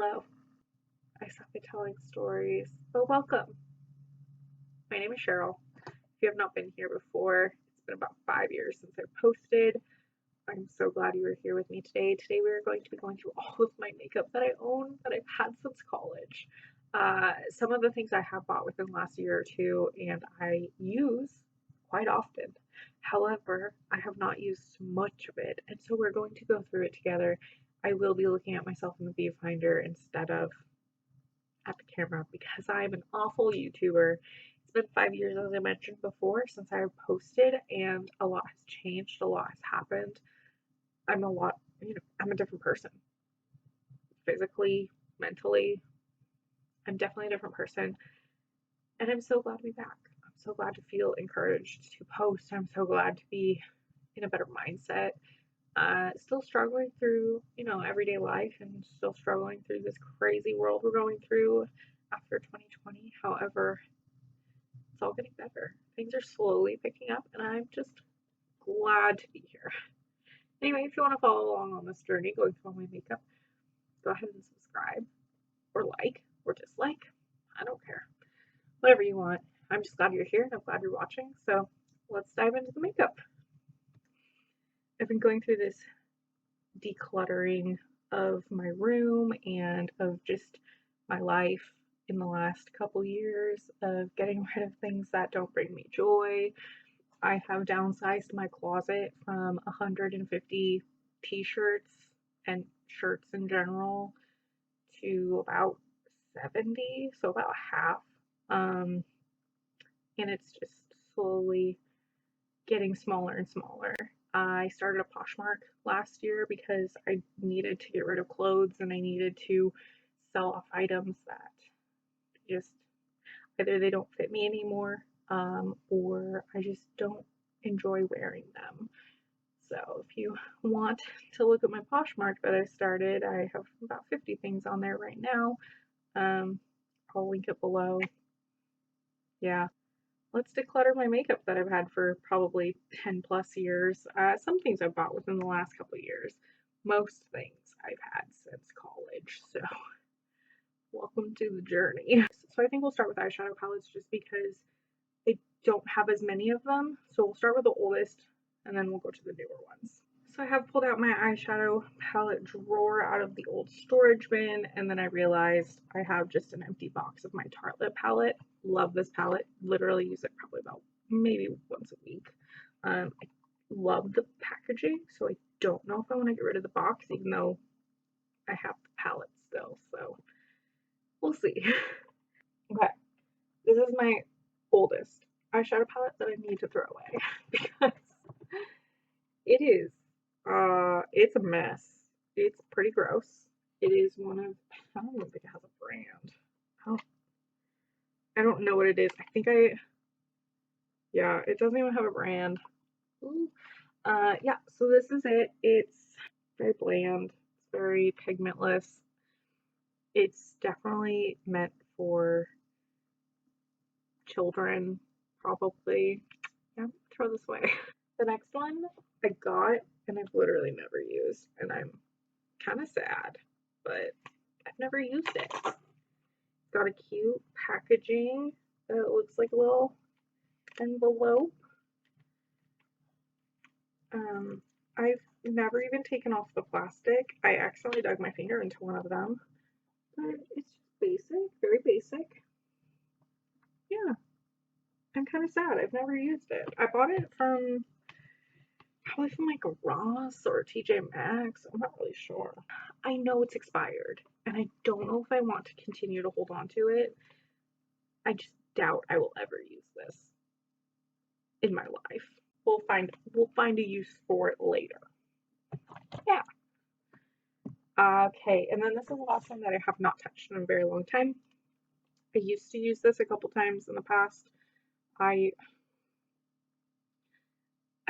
Hello, I suck at telling stories, but welcome. My name is Cheryl. If you have not been here before, it's been about 5 years since I posted. I'm so glad you are here with me today. Today we are going to be going through all of my makeup that I own that I've had since college. Some of the things I have bought within the last year or two and I use quite often. However, I have not used much of it, and so we're going to go through it together. I will be looking at myself in the viewfinder instead of at the camera because I'm an awful YouTuber. It's been 5 years, as I mentioned before, since I posted, and a lot has changed, a lot has happened. I'm a different person. Physically, mentally, I'm definitely a different person, and I'm so glad to be back. I'm so glad to feel encouraged to post. I'm so glad to be in a better mindset. Still struggling through, everyday life and still struggling through this crazy world we're going through after 2020. However, it's all getting better. Things are slowly picking up, and I'm just glad to be here. Anyway, if you want to follow along on this journey going through all my makeup, go ahead and subscribe or like or dislike. I don't care. Whatever you want. I'm just glad you're here and I'm glad you're watching. So let's dive into the makeup. I've been going through this decluttering of my room and of just my life in the last couple years, of getting rid of things that don't bring me joy. I have downsized my closet from 150 t-shirts and shirts in general to about 70, so about half. And it's just slowly getting smaller and smaller. I started a Poshmark last year because I needed to get rid of clothes and I needed to sell off items that just either they don't fit me anymore, or I just don't enjoy wearing them. So if you want to look at my Poshmark that I started, I have about 50 things on there right now. I'll link it below. Yeah. Let's declutter my makeup that I've had for probably 10 plus years. Some things I've bought within the last couple of years. Most things I've had since college. So welcome to the journey. So I think we'll start with eyeshadow palettes just because I don't have as many of them. So we'll start with the oldest and then we'll go to the newer ones. So I have pulled out my eyeshadow palette drawer out of the old storage bin, and then I realized I have just an empty box of my Tartelette palette. Love this palette. Literally use it probably about maybe once a week. I love the packaging, so I don't know if I want to get rid of the box, even though I have the palette still, so we'll see. Okay, this is my oldest eyeshadow palette that I need to throw away because it is it's a mess. It's pretty gross. It is one of, I don't even think it has a brand. I don't know what it is. Yeah, it doesn't even have a brand. Ooh. Yeah, so this is it. It's very bland. It's very pigmentless. It's definitely meant for children, probably. Yeah, throw this away. The next one I got and I've literally never used, and I'm kind of sad, but I've never used it. It's got a cute packaging that looks like a little envelope. I've never even taken off the plastic. I accidentally dug my finger into one of them, but it's just basic, very basic. Yeah, I'm kind of sad. I've never used it. I bought it probably from like Ross or TJ Maxx. I'm not really sure. I know it's expired and I don't know if I want to continue to hold on to it. I just doubt I will ever use this in my life. We'll find a use for it later. Yeah. Okay, and then this is the last one that I have not touched in a very long time. I used to use this a couple times in the past.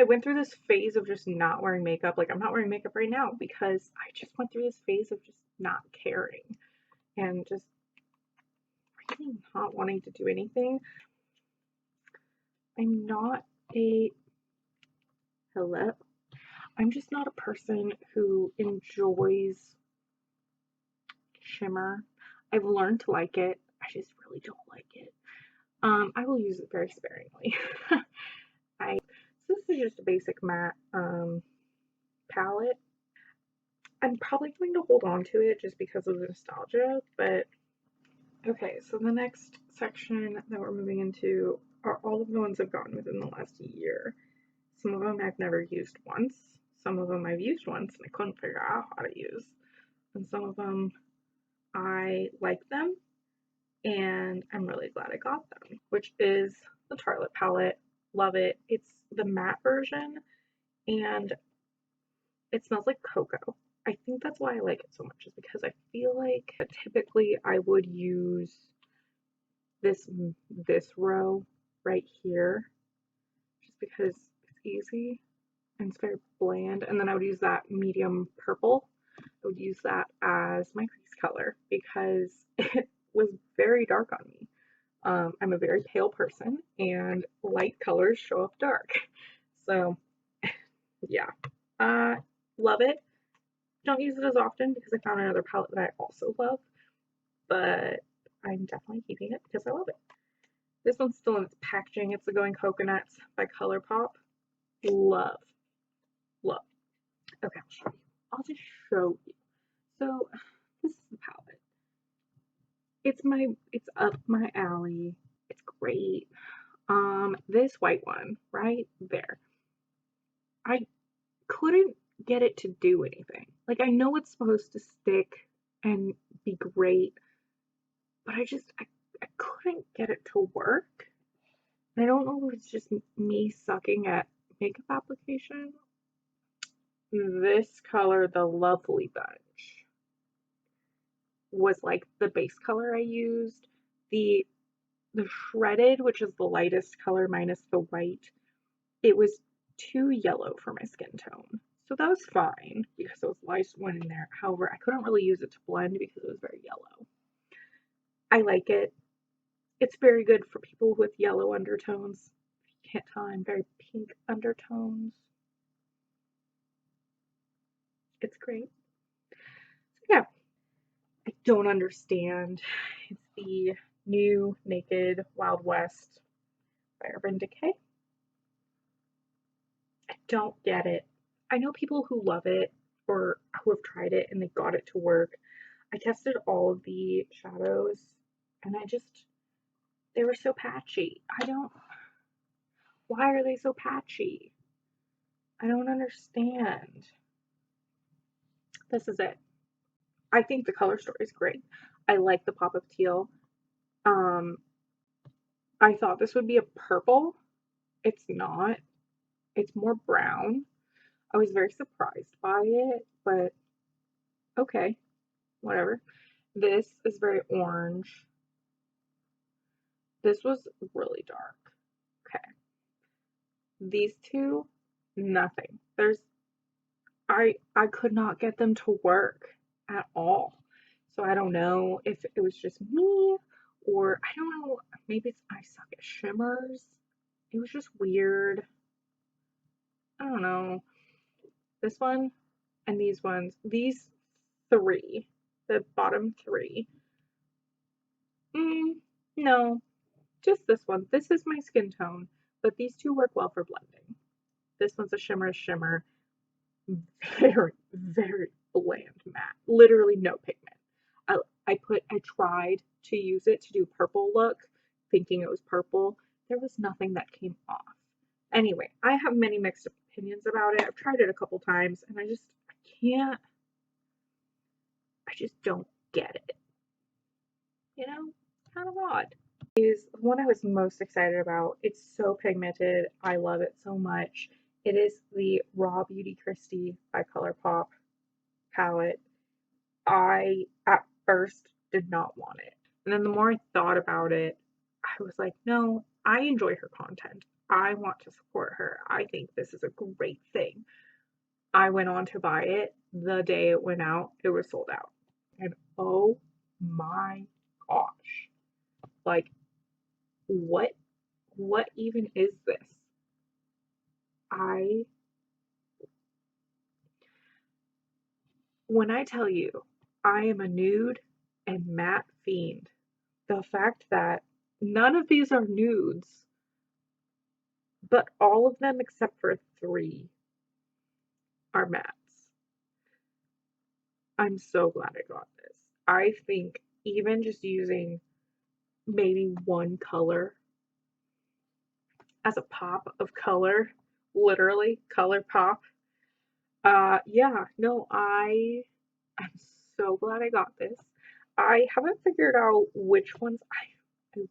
I went through this phase of just not wearing makeup. Like, I'm not wearing makeup right now because I just went through this phase of just not caring and just really not wanting to do anything. I'm just not a person who enjoys shimmer. I've learned to like it. I just really don't like it. I will use it very sparingly. So this is just a basic matte palette. I'm probably going to hold on to it just because of the nostalgia, but okay, so the next section that we're moving into are all of the ones I've gotten within the last year. Some of them I've never used once, some of them I've used once and I couldn't figure out how to use, and some of them I like them and I'm really glad I got them, which is the Tartelette palette. Love it. It's the matte version and it smells like cocoa. I think that's why I like it so much, is because I feel like typically I would use this row right here just because it's easy and it's very bland, and then I would use that medium purple. I would use that as my crease color because it was very dark on me. I'm a very pale person and light colors show up dark. So yeah, love it. Don't use it as often because I found another palette that I also love, but I'm definitely keeping it because I love it. This one's still in its packaging. It's the Going Coconuts by ColourPop. Love. Love. Okay, I'll show you. I'll just show you. So this is the palette. It's up my alley. It's great. This white one right there. I couldn't get it to do anything. Like, I know it's supposed to stick and be great, but I couldn't get it to work. And I don't know if it's just me sucking at makeup application. This color, the Lovely Bunch, was like the base color I used. The shredded, which is the lightest color minus the white, it was too yellow for my skin tone. So that was fine because it was the lightest one in there. However, I couldn't really use it to blend because it was very yellow. I like it. It's very good for people with yellow undertones. You can't tell, I'm very pink undertones. It's great. So yeah, I don't understand. It's the new Naked WildWest by Urban Decay. I don't get it. I know people who love it or who have tried it and they got it to work. I tested all of the shadows and they were so patchy. Why are they so patchy? I don't understand. This is it. I think the color story is great. I like the pop of teal. I thought this would be a purple. It's not. It's more brown. I was very surprised by it, but okay, whatever. This is very orange. This was really dark. Okay. These two, nothing. I could not get them to work at all. So I don't know if it was just me or I don't know, maybe I suck at shimmers. It was just weird. I don't know. This one and these ones, these three, the bottom three. No, just this one. This is my skin tone, but these two work well for blending. This one's a shimmer, very, very bland matte. Literally no pigment. I tried to use it to do purple look, thinking it was purple. There was nothing that came off. Anyway, I have many mixed opinions about it. I've tried it a couple times and I just don't get it. You know, kind of odd. Is one I was most excited about. It's so pigmented. I love it so much. It is the Raw BeautyKristi by ColourPop palette. I at first did not want it. And then the more I thought about it, I was like, no, I enjoy her content. I want to support her. I think this is a great thing. I went on to buy it. The day it went out, it was sold out. And oh my gosh. Like, what even is this? When I tell you I am a nude and Matte Fiend. The fact that none of these are nudes, but all of them except for 3 are mattes. I'm so glad I got this. I think even just using maybe one color as a pop of color, literally ColourPop. Yeah, no, I'm so glad I got this. I haven't figured out which ones I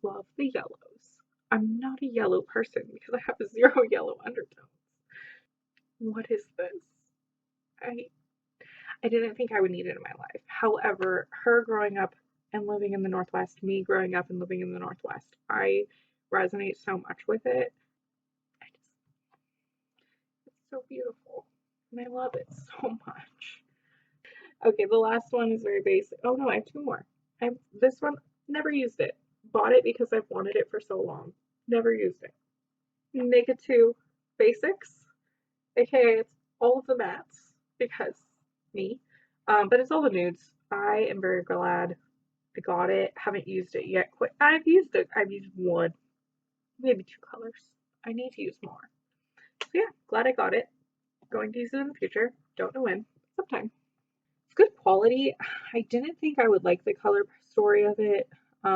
love the yellows. I'm not a yellow person because I have 0 yellow undertones. What is this? I I didn't think I would need it in my life. However, her growing up and living in the Northwest, me growing up and living in the Northwest, I resonate so much with it. It's so beautiful. And I love it so much. Okay, the last one is very basic. Oh no, I have 2 more. This one, never used it. Bought it because I've wanted it for so long. Never used it. NakedBasics, aka it's all of the mattes because me. But it's all the nudes. I am very glad I got it. Haven't used it yet. I've used it. I've used 1, maybe 2 colors. I need to use more. So yeah, glad I got it. Going to use it in the future. Don't know when. Sometime. It's good quality. I didn't think I would like the color story of it, but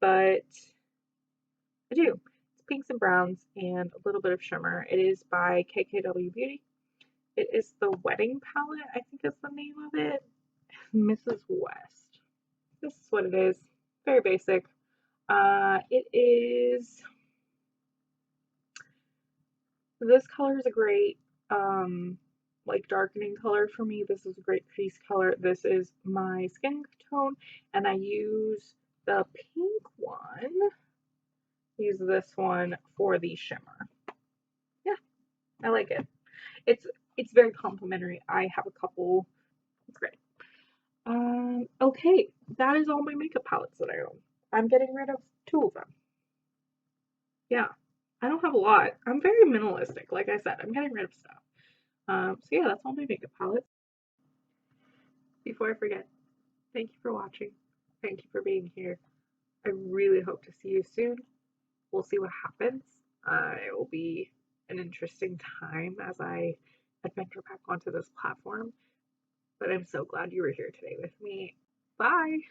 I do. It's pinks and browns and a little bit of shimmer. It is by KKW Beauty. It is the Wedding Palette, I think is the name of it. Mrs. West. This is what it is. Very basic. It is, this color is a great, like darkening color for me. This is a great crease color. This is my skin tone, and I use the pink one. Use this one for the shimmer. Yeah, I like it. It's very complimentary. I have a couple. It's great. Okay, that is all my makeup palettes that I own. I'm getting rid of 2 of them. Yeah, I don't have a lot. I'm very minimalistic. Like I said, I'm getting rid of stuff. So yeah, that's all my makeup palettes. Before I forget, thank you for watching. Thank you for being here. I really hope to see you soon. We'll see what happens. It will be an interesting time as I adventure back onto this platform. But I'm so glad you were here today with me. Bye.